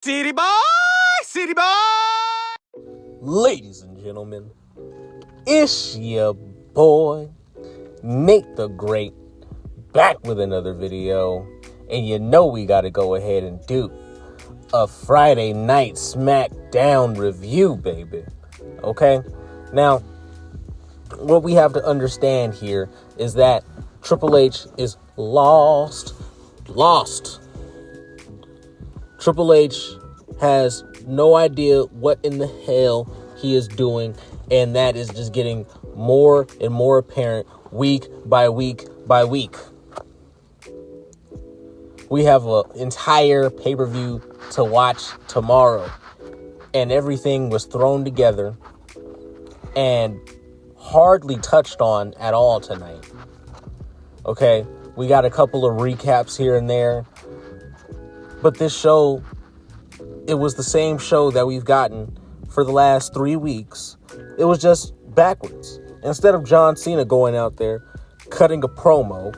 City boy, city boy. Ladies and gentlemen, it's your boy, Nate the Great, back with another video. And you know we gotta go ahead and do a Friday night Smackdown review, baby. Okay? Now, what we have to understand here is that Triple H is lost. Triple H has no idea what in the hell he is doing, and that is just getting more and more apparent week by week by week. We have an entire pay-per-view to watch tomorrow, and everything was thrown together and hardly touched on at all tonight. Okay, we got a couple of recaps here and there, but this show, it was the same show that we've gotten for the last 3 weeks. It was just backwards. Instead of John Cena going out there, cutting a promo,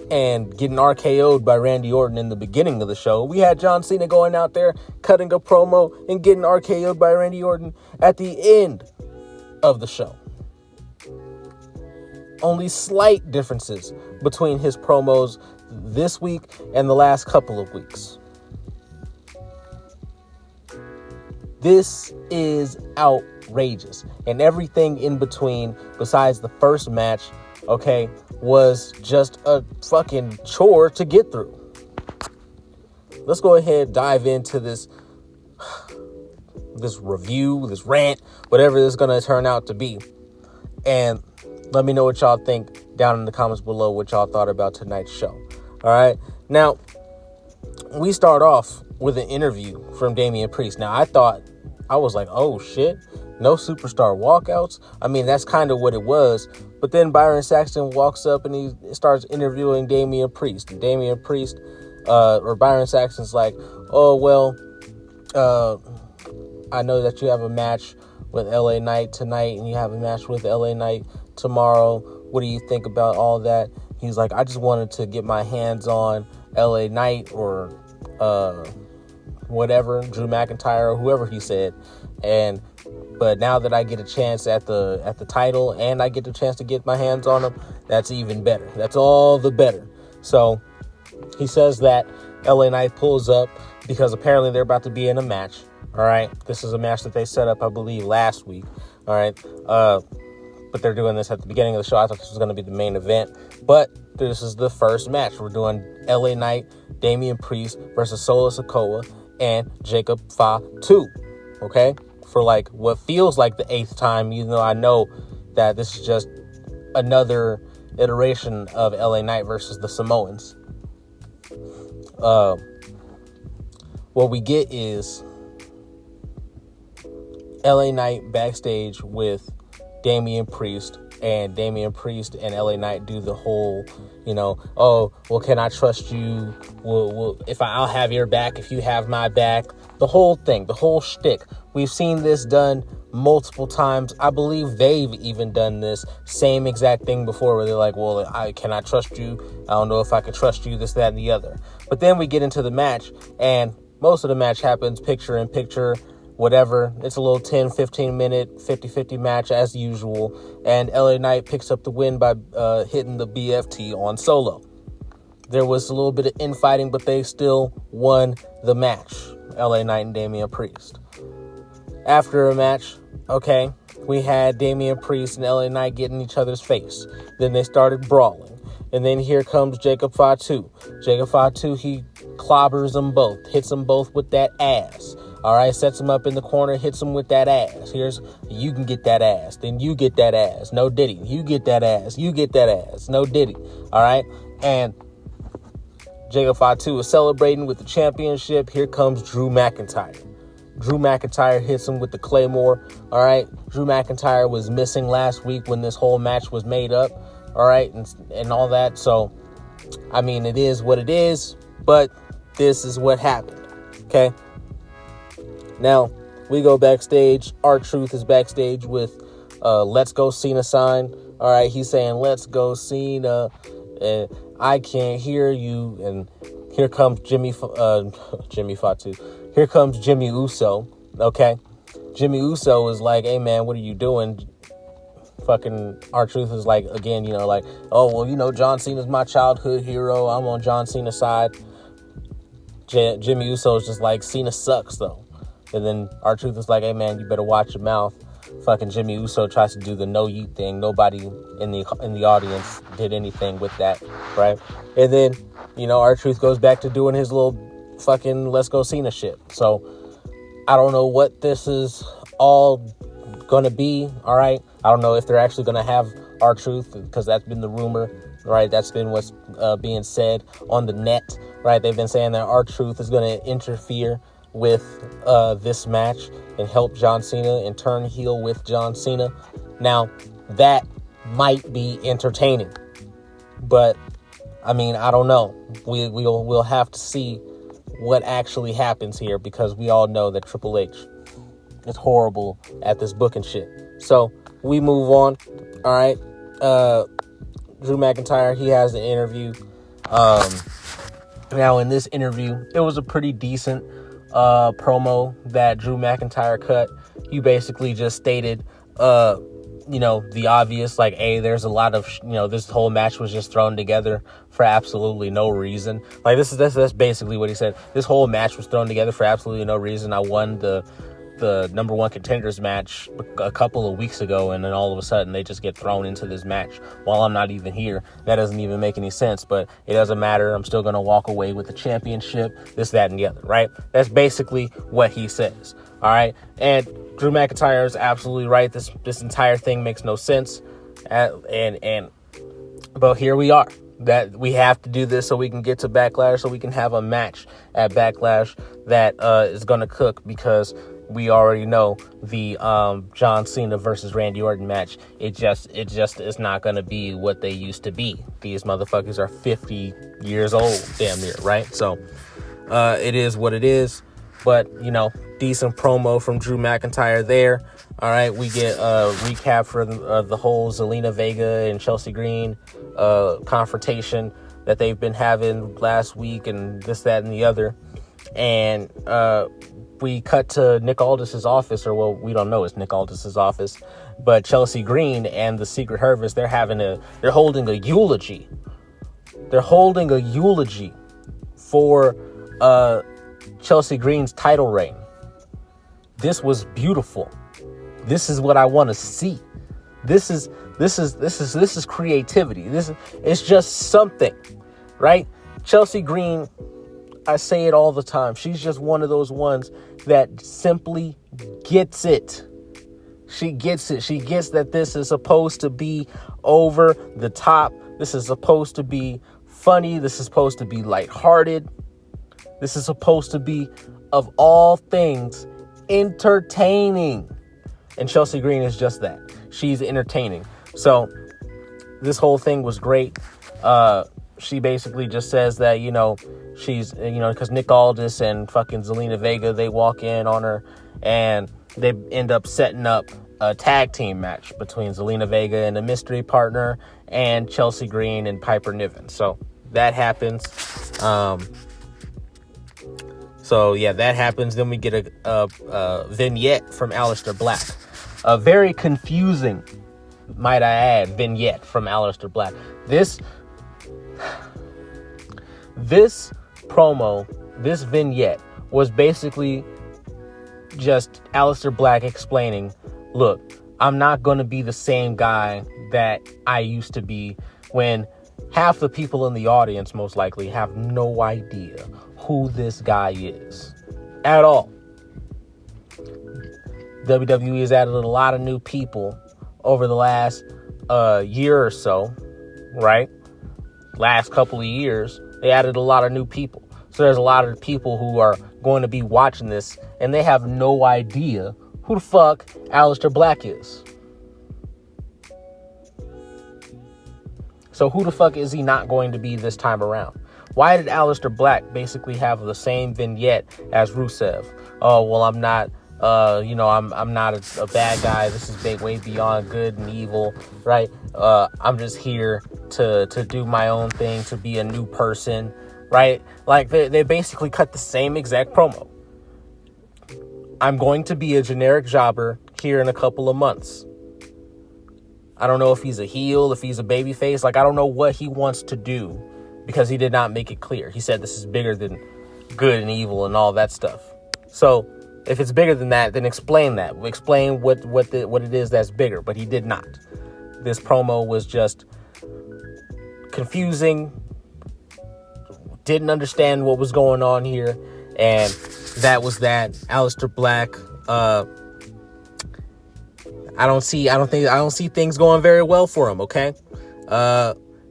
and getting RKO'd by Randy Orton in the beginning of the show, we had John Cena going out there, cutting a promo, and getting RKO'd by Randy Orton at the end of the show. Only slight differences between his promos this week and the last couple of weeks. This is outrageous. And everything in between, besides the first match, okay, was just a fucking chore to get through. Let's go ahead and dive into this review, this rant, whatever this is going to turn out to be. And let me know what y'all think down in the comments below, what y'all thought about tonight's show. All right. Now, we start off with an interview from Damian Priest. Now, I was like, oh shit, no superstar walkouts. I mean, that's kind of what it was. But then Byron Saxton walks up and he starts interviewing Damian Priest. And Damian Priest, or Byron Saxton's like, oh, well, I know that you have a match with LA Knight tonight and you have a match with LA Knight tomorrow. What do you think about all that? He's like, I just wanted to get my hands on LA Knight or whatever, Drew McIntyre or whoever he said. But now that I get a chance at the title and I get the chance to get my hands on him, that's even better. That's all the better. So he says that LA Knight pulls up because apparently they're about to be in a match. All right. This is a match that they set up, I believe, last week. All right. But they're doing this at the beginning of the show. I thought this was going to be the main event, but this is the first match. We're doing LA Knight, Damian Priest versus Solo Sikoa and Jacob Fatu. Okay. For like what feels like the 8th time, even though I know that this is just another iteration of LA Knight versus the Samoans. What we get is LA Knight backstage with Damian Priest, and Damian Priest and LA Knight do the whole, oh, well, can I trust you? I'll have your back if you have my back. The whole thing, the whole shtick. We've seen this done multiple times. I believe they've even done this same exact thing before where they're like, well, can I trust you? I don't know if I can trust you, this, that, and the other. But then we get into the match, and most of the match happens picture in picture, whatever. It's a little 10, 15 minute, 50-50 match as usual. And LA Knight picks up the win by hitting the BFT on Solo. There was a little bit of infighting, but they still won the match. LA Knight and Damian Priest. After a match, okay, we had Damian Priest and LA Knight getting each other's face. Then they started brawling. And then here comes Jacob Fatu. Jacob Fatu, he clobbers them both, hits them both with that ass. All right, sets him up in the corner, hits him with that ass. You can get that ass. Then you get that ass. No diddy. You get that ass. You get that ass. No diddy. All right, and Jacob Fatu is celebrating with the championship. Here comes Drew McIntyre. Drew McIntyre hits him with the Claymore. All right. Drew McIntyre was missing last week when this whole match was made up. All right. And all that. So, I mean, it is what it is. But this is what happened. Okay. Now, we go backstage. R-Truth is backstage with Let's Go Cena sign. All right. He's saying, let's go Cena. And I can't hear you. And here comes Jimmy Fatu. Here comes Jimmy Uso. Okay. Jimmy Uso is like, hey man, what are you doing? Fucking R-Truth is like, again, like, oh, well, John Cena's my childhood hero. I'm on John Cena's side. Jimmy Uso is just like, Cena sucks though. And then R-Truth is like, hey man, you better watch your mouth. Fucking Jimmy Uso tries to do the no yeet thing. Nobody in the audience did anything with that, right? And then, R-Truth goes back to doing his little fucking let's go Cena shit. So I don't know what this is all gonna be, all right? I don't know if they're actually gonna have R-Truth, because that's been the rumor, right? That's been what's being said on the net, right? They've been saying that R-Truth is gonna interfere with this match and help John Cena and turn heel with John Cena. Now, that might be entertaining, but I mean, I don't know. We'll have to see what actually happens here, because we all know that Triple H is horrible at this booking shit. So we move on. All right. Drew McIntyre, he has an interview. Now in this interview, it was a pretty decent promo that Drew McIntyre cut. He basically just stated, the obvious, like, hey, there's a lot of, this whole match was just thrown together for absolutely no reason. Like, that's basically what he said. This whole match was thrown together for absolutely no reason. I won the number one contenders match a couple of weeks ago, and then all of a sudden they just get thrown into this match while I'm not even here. That doesn't even make any sense, but it doesn't matter. I'm still going to walk away with the championship, this, that, and the other, right? That's basically what he says. All right. And Drew McIntyre is absolutely right. This entire thing makes no sense. But here we are. That we have to do this so we can get to Backlash, so we can have a match at Backlash that is going to cook, because we already know the John Cena versus Randy Orton match. It just is not going to be what they used to be. These motherfuckers are 50 years old, damn near, right? So it is what it is. But, decent promo from Drew McIntyre there. All right, we get a recap for the whole Zelina Vega and Chelsea Green confrontation that they've been having last week, and this, that, and the other. And we cut to Nick Aldis's office, or, well, we don't know it's Nick Aldis's office, but Chelsea Green and the Secret Service, they're holding a eulogy. They're holding a eulogy for Chelsea Green's title reign. This was beautiful. This is what I want to see. This is creativity. It's just something, right? Chelsea Green, I say it all the time. She's just one of those ones that simply gets it. She gets it. She gets that this is supposed to be over the top. This is supposed to be funny. This is supposed to be lighthearted. This is supposed to be, of all things, entertaining. And Chelsea Green is just that. She's entertaining. So this whole thing was great. She basically just says that, she's, because Nick Aldis and fucking Zelina Vega, they walk in on her and they end up setting up a tag team match between Zelina Vega and a mystery partner and Chelsea Green and Piper Niven. So that happens. That happens. Then we get a vignette from Alistair Black. A very confusing, might I add, vignette from Alistair Black. This promo, this vignette, was basically just Alistair Black explaining, look, I'm not going to be the same guy that I used to be, when half the people in the audience most likely have no idea who this guy is at all. WWE has added a lot of new people over the last year or so, right? Last couple of years, they added a lot of new people. So there's a lot of people who are going to be watching this, and they have no idea who the fuck Alistair Black is. So who the fuck is he not going to be this time around? Why did Alistair Black basically have the same vignette as Rusev? Oh, well, I'm not, I'm not a bad guy. This is way beyond good and evil, right? I'm just here to do my own thing, to be a new person, right? Like, they basically cut the same exact promo. I'm going to be a generic jobber here in a couple of months. I don't know if he's a heel, if he's a babyface. Like, I don't know what he wants to do because he did not make it clear. He said this is bigger than good and evil and all that stuff. So if it's bigger than that, then explain that. Explain what it is that's bigger. But he did not. This promo was just confusing. Didn't understand what was going on here. And that was that. Alistair Black. I don't see things going very well for him, okay?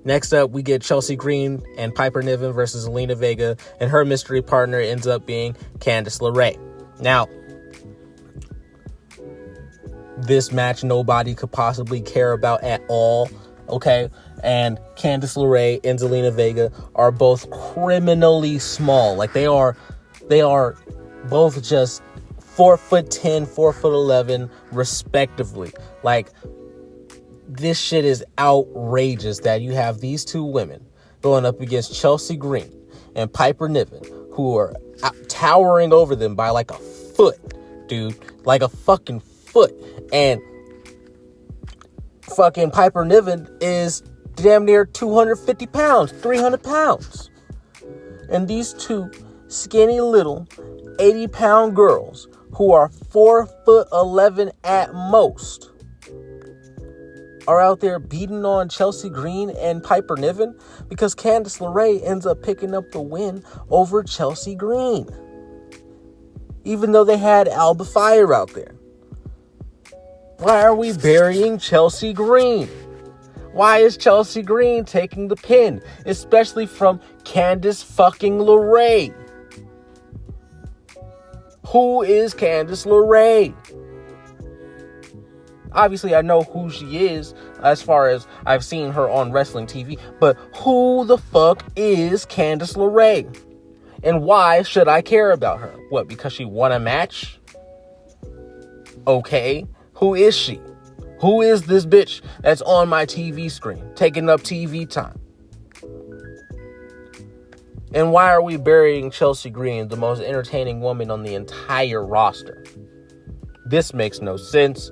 Next up, we get Chelsea Green and Piper Niven versus Zelina Vega, and her mystery partner ends up being Candice LeRae. Now, this match nobody could possibly care about at all, okay? And Candice LeRae and Zelina Vega are both criminally small. Like, they are both just 4'10", 4'11", respectively. Like, this shit is outrageous that you have these two women going up against Chelsea Green and Piper Niven, who are towering over them by like a foot, dude. Like a fucking foot. And fucking Piper Niven is damn near 250 pounds, 300 pounds. And these two skinny little 80-pound girls who are 4'11" at most are out there beating on Chelsea Green and Piper Niven because Candice LeRae ends up picking up the win over Chelsea Green, even though they had Alba Fire out there. Why are we burying Chelsea Green? Why is Chelsea Green taking the pin, especially from Candice fucking LeRae? Who is Candice LeRae? Obviously, I know who she is as far as I've seen her on wrestling TV, but who the fuck is Candice LeRae? And why should I care about her? What, because she won a match? Okay, who is she? Who is this bitch that's on my TV screen, taking up TV time? And why are we burying Chelsea Green, the most entertaining woman on the entire roster? This makes no sense.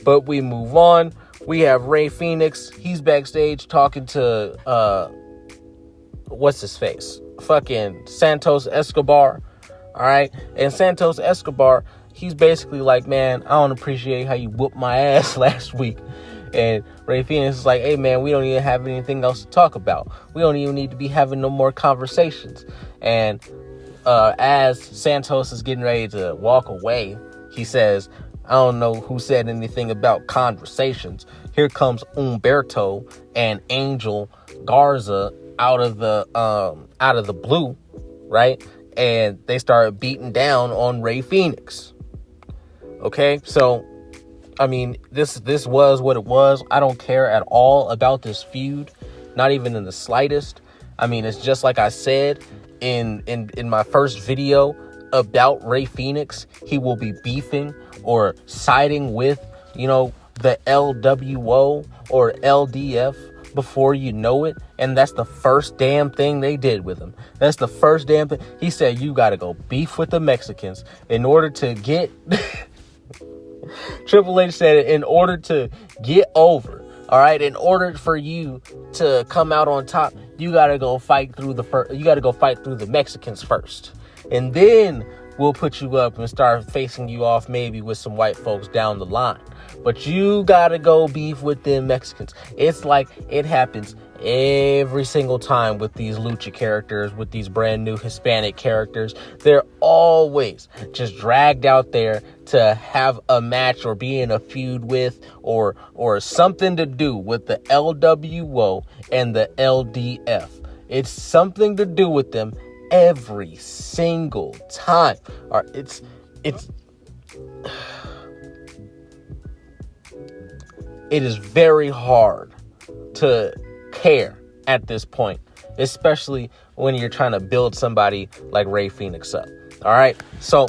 But we move on. We have Rey Fenix. He's backstage talking to, what's his face? Fucking Santos Escobar. All right. And Santos Escobar, he's basically like, man, I don't appreciate how you whooped my ass last week. And Rey Fenix is like, hey, man, we don't even have anything else to talk about. We don't even need to be having no more conversations. And as Santos is getting ready to walk away, he says, I don't know who said anything about conversations. Here comes Humberto and Angel Garza out of the blue, right? And they started beating down on Rey Fenix. Okay, so I mean, this was what it was. I don't care at all about this feud, not even in the slightest. I mean, it's just like I said in my first video about Rey Fenix. He will be beefing or siding with, the LWO or LDF before you know it. And that's the first damn thing they did with him. That's the first damn thing. He said, you got to go beef with the Mexicans in order to get... Triple H said it, in order to get over, all right, in order for you to come out on top, you got to go fight through the Mexicans first. And then we'll put you up and start facing you off maybe with some white folks down the line. But you gotta go beef with them Mexicans. It's like it happens every single time with these Lucha characters, with these brand new Hispanic characters. They're always just dragged out there to have a match or be in a feud with or something to do with the LWO and the LDF. It's something to do with them every single time. Or it's it is very hard to care at this point, especially when you're trying to build somebody like Rey Fenix up. All right, so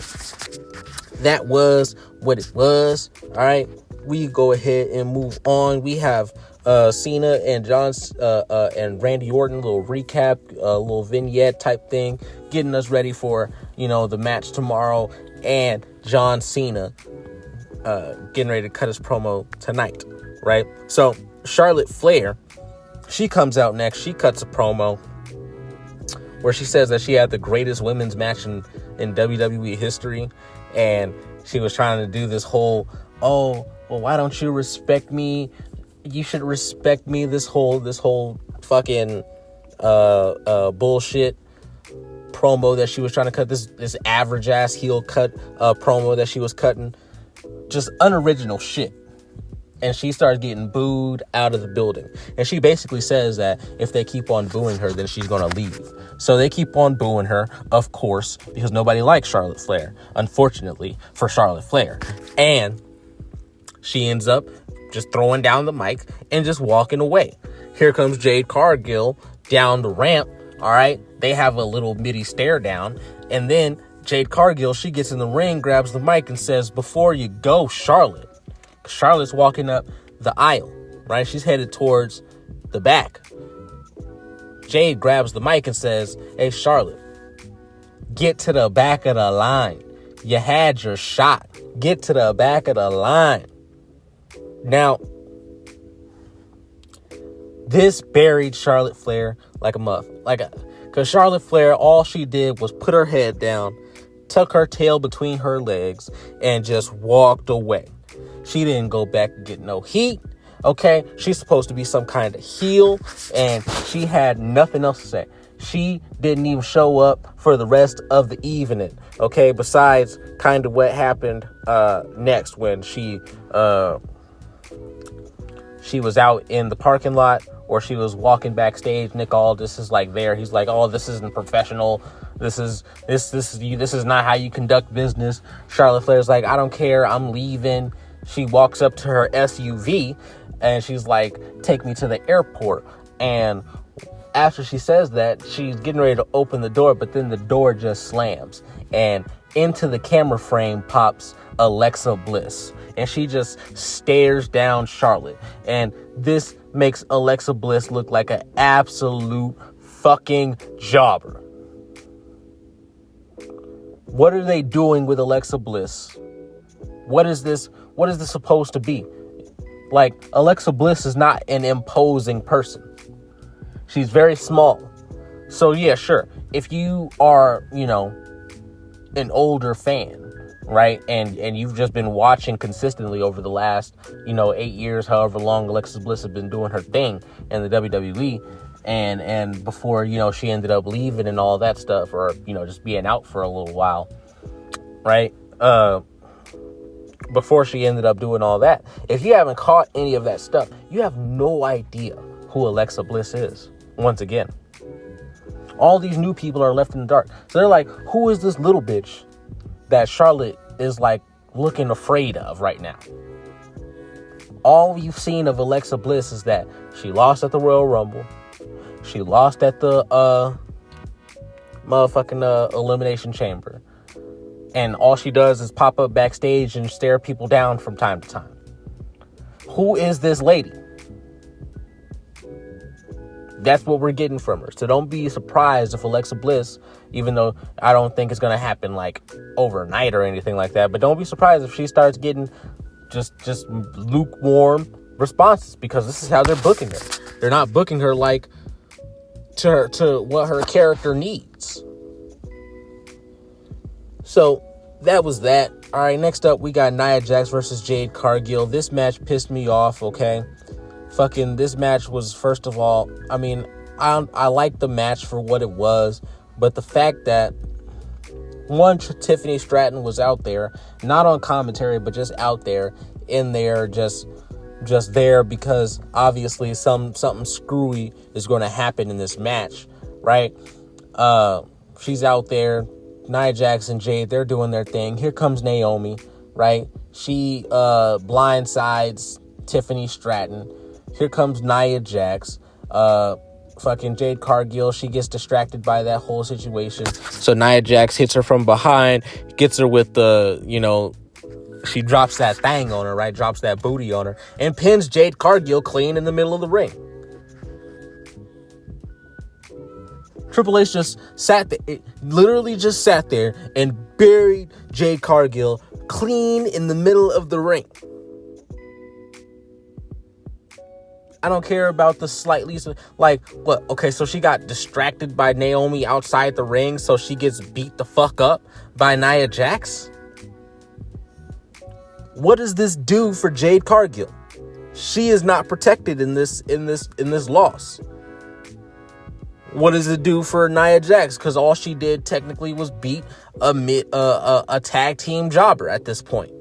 that was what it was. All right, we go ahead and move on. We have Cena and and Randy Orton, little recap, little vignette type thing, getting us ready for, the match tomorrow, and John Cena getting ready to cut his promo tonight, right? So Charlotte Flair, she comes out next. She cuts a promo where she says that she had the greatest women's match in WWE history, and she was trying to do this whole, oh, well, why don't you respect me? You should respect me. This whole fucking bullshit promo that she was trying to cut. This average ass heel cut promo that she was cutting. Just unoriginal shit. And she starts getting booed out of the building. And she basically says that if they keep on booing her, then she's going to leave. So they keep on booing her, of course, because nobody likes Charlotte Flair, unfortunately, for Charlotte Flair. And she ends up just throwing down the mic and just walking away. Here comes Jade Cargill down the ramp, all right? They have a little midi stare down. And then Jade Cargill, she gets in the ring, grabs the mic and says, before you go, Charlotte. Charlotte's walking up the aisle, right? She's headed towards the back. Jade grabs the mic and says, hey, Charlotte, get to the back of the line. You had your shot. Get to the back of the line. Now, this buried Charlotte Flair like a muff. Because Charlotte Flair, all she did was put her head down, tuck her tail between her legs, and just walked away. She didn't go back and get no heat. Okay, she's supposed to be some kind of heel, and she had nothing else to say. She didn't even show up for the rest of the evening. Okay, besides kind of what happened next when she was out in the parking lot, or she was walking backstage. Nick Aldis is like there. He's like, oh, this isn't professional. This is not how you conduct business. Charlotte Flair's like, I don't care. I'm leaving. She walks up to her SUV and she's like, take me to the airport. And after she says that, she's getting ready to open the door, but then the door just slams. And into the camera frame pops Alexa Bliss. And she just stares down Charlotte. And this makes Alexa Bliss look like an absolute fucking jobber. What are they doing with Alexa Bliss? What is this supposed to be? Like, Alexa Bliss is not an imposing person. She's very small. So yeah, sure. If you are, an older fan, right? And you've just been watching consistently over the last, 8 years, however long Alexa Bliss has been doing her thing in the WWE, and before, she ended up leaving and all that stuff, or, just being out for a little while, right? Before she ended up doing all that. If you haven't caught any of that stuff, you have no idea who Alexa Bliss is. Once again, all these new people are left in the dark. So they're like, who is this little bitch that Charlotte is like looking afraid of right now? All you've seen of Alexa Bliss is that she lost at the Royal Rumble. She lost at the Elimination Chamber. And all she does is pop up backstage and stare people down from time to time. Who is this lady? That's what we're getting from her. So don't be surprised if Alexa Bliss, even though I don't think it's going to happen like overnight or anything like that, but don't be surprised if she starts getting just lukewarm responses, because this is how they're booking her. They're not booking her like to what her character needs. So that was that. All right, next up, we got Nia Jax versus Jade Cargill. This match pissed me off, okay? Fucking, this match was, first of all, I mean, I liked the match for what it was, but the fact that, one, Tiffany Stratton was out there, not on commentary, but just out there, in there, just there because, obviously, something screwy is going to happen in this match, right? She's out there. Nia Jax and Jade, they're doing their thing. Here comes Naomi, right? She blindsides Tiffany Stratton. Here comes Nia Jax. Fucking Jade Cargill, she gets distracted by that whole situation. So Nia Jax hits her from behind, gets her with the, she drops that thing on her, right? Drops that booty on her and pins Jade Cargill clean in the middle of the ring. Triple H just sat there, literally just sat there and buried Jade Cargill clean in the middle of the ring. I don't care about the slightly, like, what? Okay, so she got distracted by Naomi outside the ring, so she gets beat the fuck up by Nia Jax? What does this do for Jade Cargill? She is not protected in this loss. What does it do for Nia Jax? Because all she did technically was beat a tag team jobber at this point.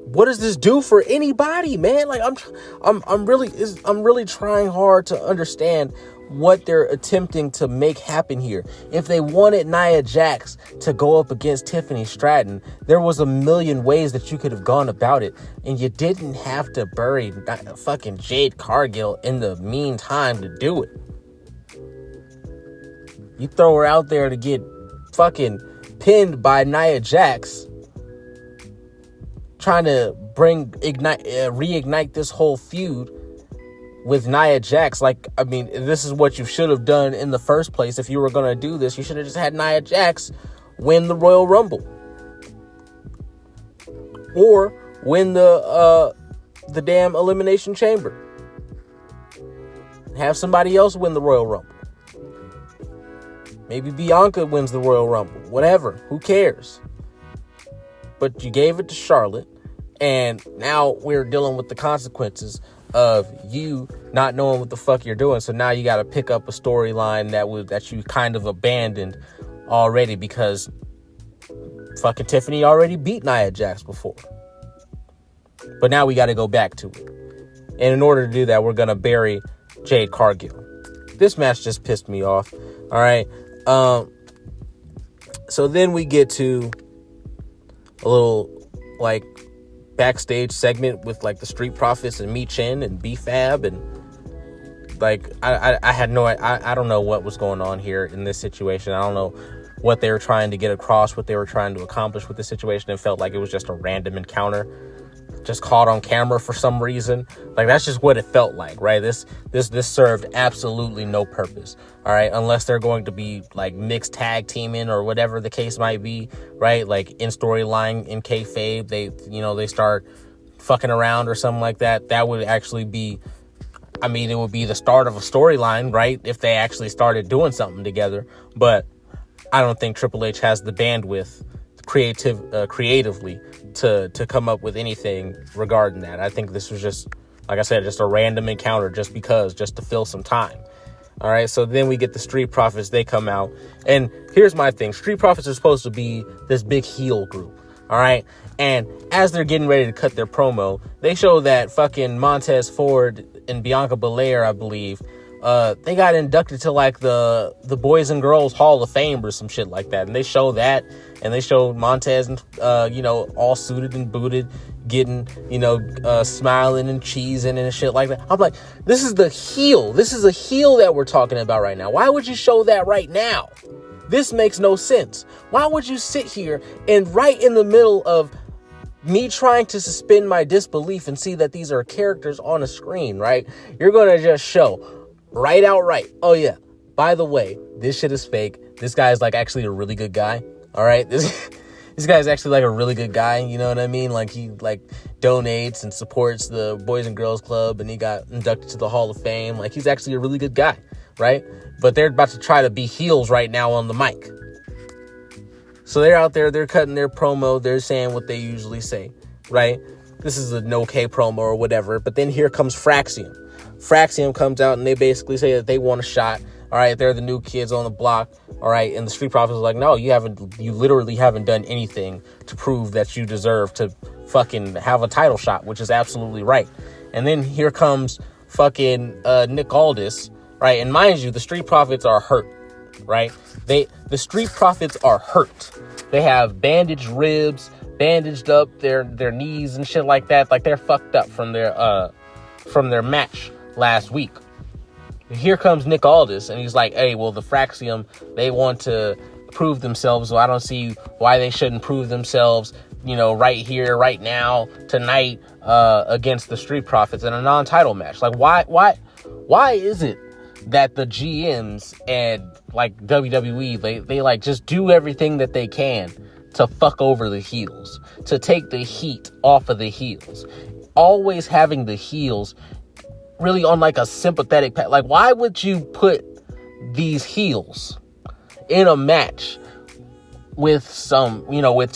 What does this do for anybody, man? Like I'm really trying hard to understand what they're attempting to make happen here. If they wanted Nia Jax to go up against Tiffany Stratton, there was a million ways that you could have gone about it, and you didn't have to bury fucking Jade Cargill in the meantime to do it. You throw her out there to get fucking pinned by Nia Jax, trying to reignite this whole feud with Nia Jax. Like, I mean, this is what you should have done in the first place. If you were going to do this, you should have just had Nia Jax win the Royal Rumble. Or win the damn Elimination Chamber. Have somebody else win the Royal Rumble. Maybe Bianca wins the Royal Rumble. Whatever. Who cares? But you gave it to Charlotte. And now we're dealing with the consequences of you not knowing what the fuck you're doing. So now you got to pick up a storyline that you kind of abandoned already, because fucking Tiffany already beat Nia Jax before. But now we got to go back to it. And in order to do that, we're going to bury Jade Cargill. This match just pissed me off. All right. So then we get to a little like backstage segment with like the Street Profits and Michin and B-Fab, and like I don't know what was going on here in this situation. I don't know what they were trying to get across, what they were trying to accomplish with the situation. It felt like it was just a random encounter, just caught on camera for some reason. Like, that's just what it felt like, right? This served absolutely no purpose. All right, unless they're going to be like mixed tag teaming or whatever the case might be, right? Like in storyline, in kayfabe, they start fucking around or something like that. That would actually be, I mean, it would be the start of a storyline, right? If they actually started doing something together. But I don't think Triple H has the bandwidth creatively to come up with anything regarding that. I think this was just, like I said, just a random encounter just to fill some time. All right, so then we get the Street Profits. They come out, and here's my thing. Street Profits are supposed to be this big heel group, all right? And as they're getting ready to cut their promo, they show that fucking Montez Ford and Bianca Belair, I believe, they got inducted to like the Boys and Girls Hall of Fame or some shit like that. And they show that, and they show Montez and all suited and booted, getting smiling and cheesing and shit like that. I'm like, this is the heel. This is a heel that we're talking about right now. Why would you show that right now? This makes no sense. Why would you sit here and right in the middle of me trying to suspend my disbelief and see that these are characters on a screen, right? You're going to just show right outright, oh yeah, by the way, this shit is fake. This guy is like actually a really good guy. All right. This guy's actually like a really good guy. You know what I mean? Like, he like donates and supports the Boys and Girls Club, and he got inducted to the Hall of Fame. Like, he's actually a really good guy. Right. But they're about to try to be heels right now on the mic. So they're out there, they're cutting their promo. They're saying what they usually say. Right. This is a no-K promo or whatever. But then here comes Fraxium. Fraxium comes out and they basically say that they want a shot. All right, they're the new kids on the block. All right, and the Street Profits are like, no, you literally haven't done anything to prove that you deserve to fucking have a title shot, which is absolutely right. And then here comes fucking Nick Aldis, right? And mind you, the Street Profits are hurt, right? The Street Profits are hurt. They have bandaged ribs, bandaged up their knees and shit like that. Like, they're fucked up from their match last week. Here comes Nick Aldis, and he's like, hey, well, the Fraxium, they want to prove themselves. So I don't see why they shouldn't prove themselves, right here, right now, tonight, against the Street Profits in a non-title match. Like, why is it that the GMs and like WWE, they like just do everything that they can to fuck over the heels, to take the heat off of the heels, always having the heels really on like a sympathetic path? Like, why would you put these heels in a match with with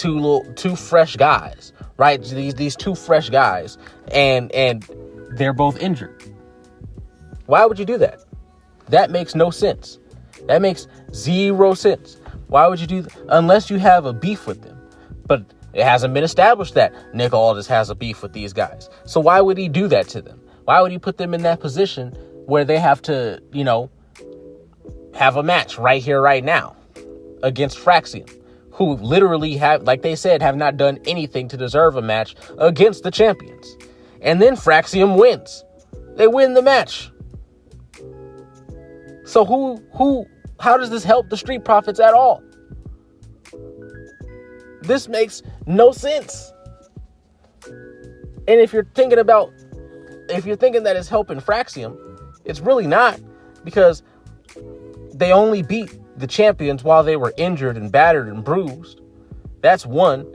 two fresh guys, right? These two fresh guys, and they're both injured. Why would you do that? That makes no sense. That makes zero sense. Why would you do that? Unless you have a beef with them. But it hasn't been established that Nick Aldis has a beef with these guys. So why would he do that to them? Why would he put them in that position where they have to, have a match right here, right now against Fraxium, who literally have not done anything to deserve a match against the champions. And then Fraxium wins. They win the match. So how does this help the Street Profits at all? This makes no sense. And if you're thinking that it's helping Fraxium, it's really not, because they only beat the champions while they were injured and battered and bruised. That's one.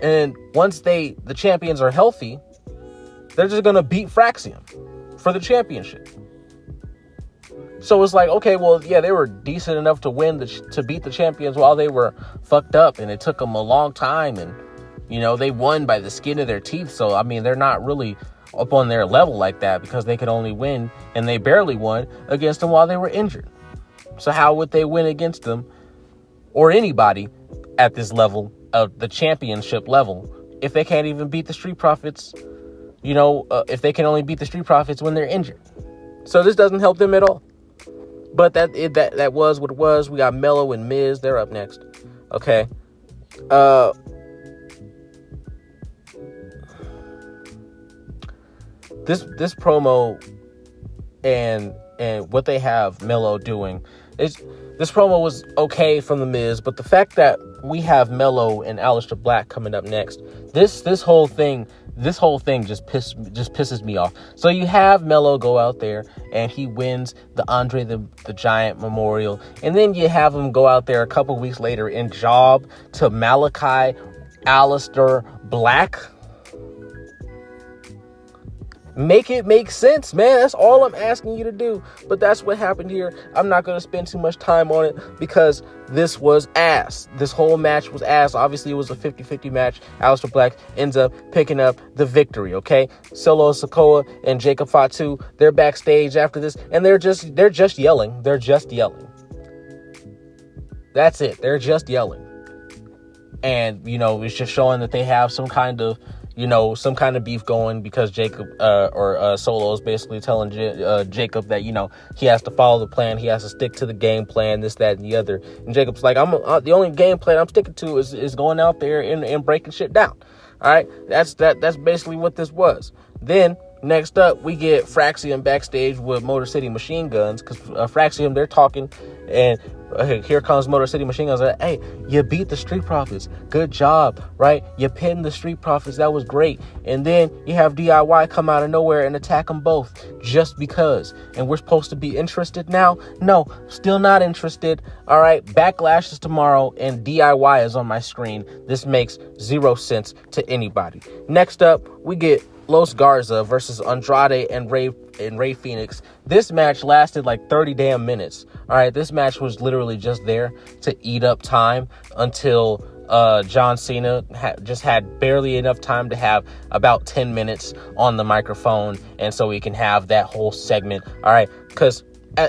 And once the champions are healthy, they're just going to beat Fraxium for the championship. So it's like, okay, well, yeah, they were decent enough to beat the champions while they were fucked up, and it took them a long time, and, they won by the skin of their teeth. So, I mean, they're not really up on their level like that, because they could only win, and they barely won against them while they were injured. So how would they win against them or anybody at this level of the championship level if they can't even beat the Street Profits, if they can only beat the Street Profits when they're injured? So this doesn't help them at all. But that was what it was. We got Mello and Miz. They're up next. Okay. This promo and what they have Mello doing is, this promo was okay from the Miz, but the fact that we have Mello and Alistair Black coming up next, this whole thing just pisses me off. So you have Mello go out there and he wins the Andre the Giant Memorial, and then you have him go out there a couple weeks later and job to Malachi Alistair Black. Make it make sense, man. That's all I'm asking you to do. But that's what happened here. I'm not going to spend too much time on it because this was ass. This whole match was ass. Obviously, it was a 50-50 match. Alistair Black ends up picking up the victory, okay? Solo Sikoa and Jacob Fatu, they're backstage after this, and they're just yelling. They're just yelling. That's it. They're just yelling. And, it's just showing that they have some kind of beef going, because Jacob Solo is basically telling Jacob that, he has to follow the plan. He has to stick to the game plan, this, that, and the other. And Jacob's like, the only game plan I'm sticking to is going out there and breaking shit down. All right. That's basically what this was. Then next up, we get Fraxium backstage with Motor City Machine Guns, because Fraxium, they're talking, and here comes Motor City Machine Guns. Like, hey, you beat the Street Profits. Good job, right? You pinned the Street Profits. That was great. And then you have DIY come out of nowhere and attack them both just because. And we're supposed to be interested now? No, still not interested. All right, Backlash is tomorrow, and DIY is on my screen. This makes zero sense to anybody. Next up, we get Los Garza versus Andrade and Rey Fenix. This match lasted like 30 damn minutes. All right, this match was literally just there to eat up time until John Cena just had barely enough time to have about 10 minutes on the microphone, and so he can have that whole segment. All right, because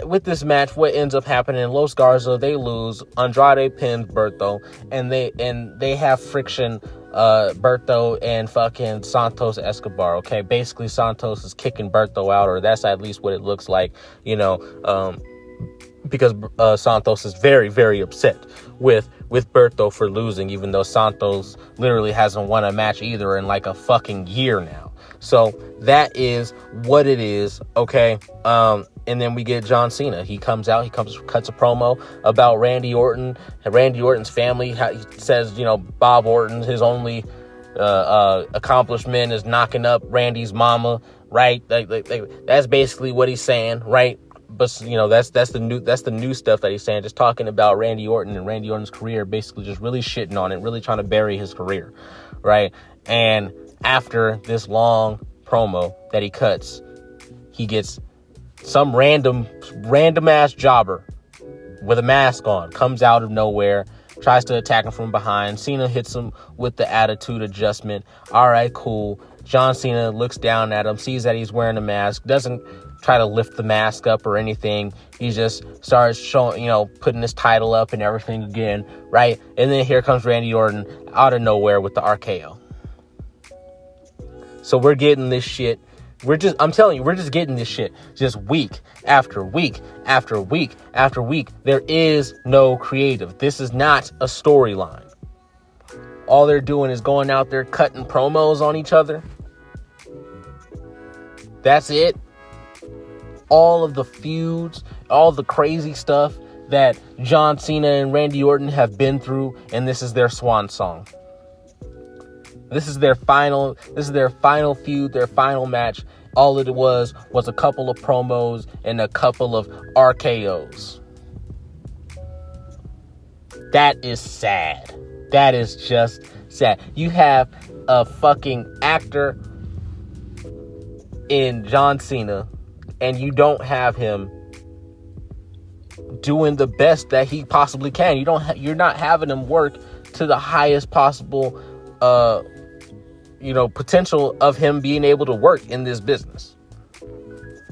with this match, what ends up happening, Los Garza, they lose. Andrade pins Berto, and they have friction. Berto and fucking Santos Escobar. Okay, basically Santos is kicking Berto out, or that's at least what it looks like. Because Santos is very, very upset with Berto for losing, even though Santos literally hasn't won a match either in like a fucking year now. So that is what it is. Okay. And then we get John Cena. He comes out, cuts a promo about Randy Orton and Randy Orton's family. He says, Bob Orton, his only accomplishment is knocking up Randy's mama, right? Like that's basically what he's saying, right? But that's the new stuff that he's saying, just talking about Randy Orton and Randy Orton's career, basically just really shitting on it, really trying to bury his career, right? And after this long promo that he cuts, he gets some random ass jobber with a mask on, comes out of nowhere, tries to attack him from behind. Cena hits him with the attitude adjustment. All right, cool. John Cena looks down at him, sees that he's wearing a mask, doesn't try to lift the mask up or anything. He just starts showing, putting his title up and everything again, right? And then here comes Randy Orton out of nowhere with the RKO. So we're getting this shit. I'm telling you, we're just getting this shit just week after week after week after week. There is no creative. This is not a storyline. All they're doing is going out there cutting promos on each other. That's it. All of the feuds, all the crazy stuff that John Cena and Randy Orton have been through, and this is their swan song. This is their final feud, their final match. All it was a couple of promos and a couple of RKOs. That is sad. That is just sad. You have a fucking actor in John Cena, and you don't have him doing the best that he possibly can. You're not having him work to the highest possible potential of him being able to work in this business.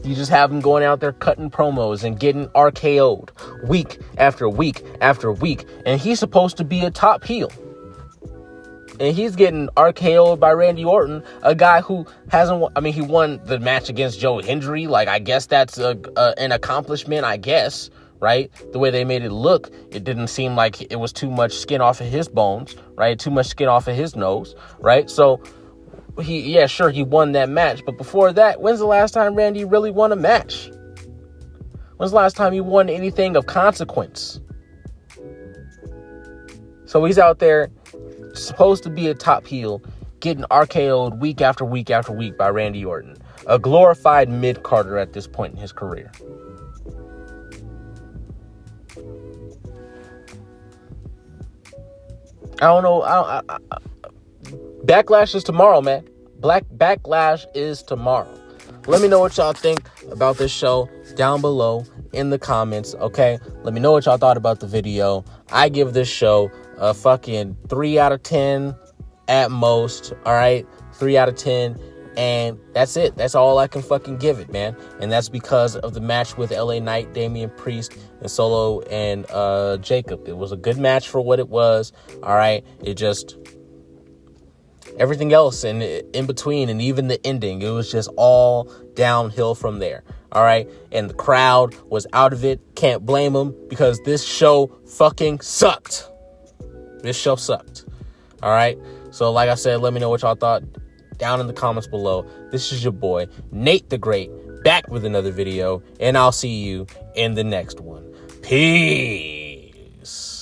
You just have him going out there cutting promos and getting RKO'd week after week after week. And he's supposed to be a top heel. And he's getting RKO'd by Randy Orton, a guy who he won the match against Joe Hendry. Like, I guess that's an accomplishment, I guess, right? The way they made it look, it didn't seem like it was too much skin off of his bones, right? Too much skin off of his nose, right? So, he won that match. But before that, when's the last time Randy really won a match? When's the last time he won anything of consequence? So he's out there, supposed to be a top heel, getting RKO'd week after week after week by Randy Orton. A glorified mid-carder at this point in his career. I don't know. Backlash is tomorrow, man. Backlash is tomorrow. Let me know what y'all think about this show down below in the comments, okay? Let me know what y'all thought about the video. I give this show a fucking 3 out of 10 at most, all right? 3 out of 10, and that's it. That's all I can fucking give it, man. And that's because of the match with LA Knight, Damian Priest, and Solo and Jacob. It was a good match for what it was, all right? It just... everything else in between, and even the ending, it was just all downhill from there. All right. And the crowd was out of it. Can't blame them, because this show fucking sucked. This show sucked. All right. So like I said, let me know what y'all thought down in the comments below. This is your boy, Nate the Great, back with another video, and I'll see you in the next one. Peace.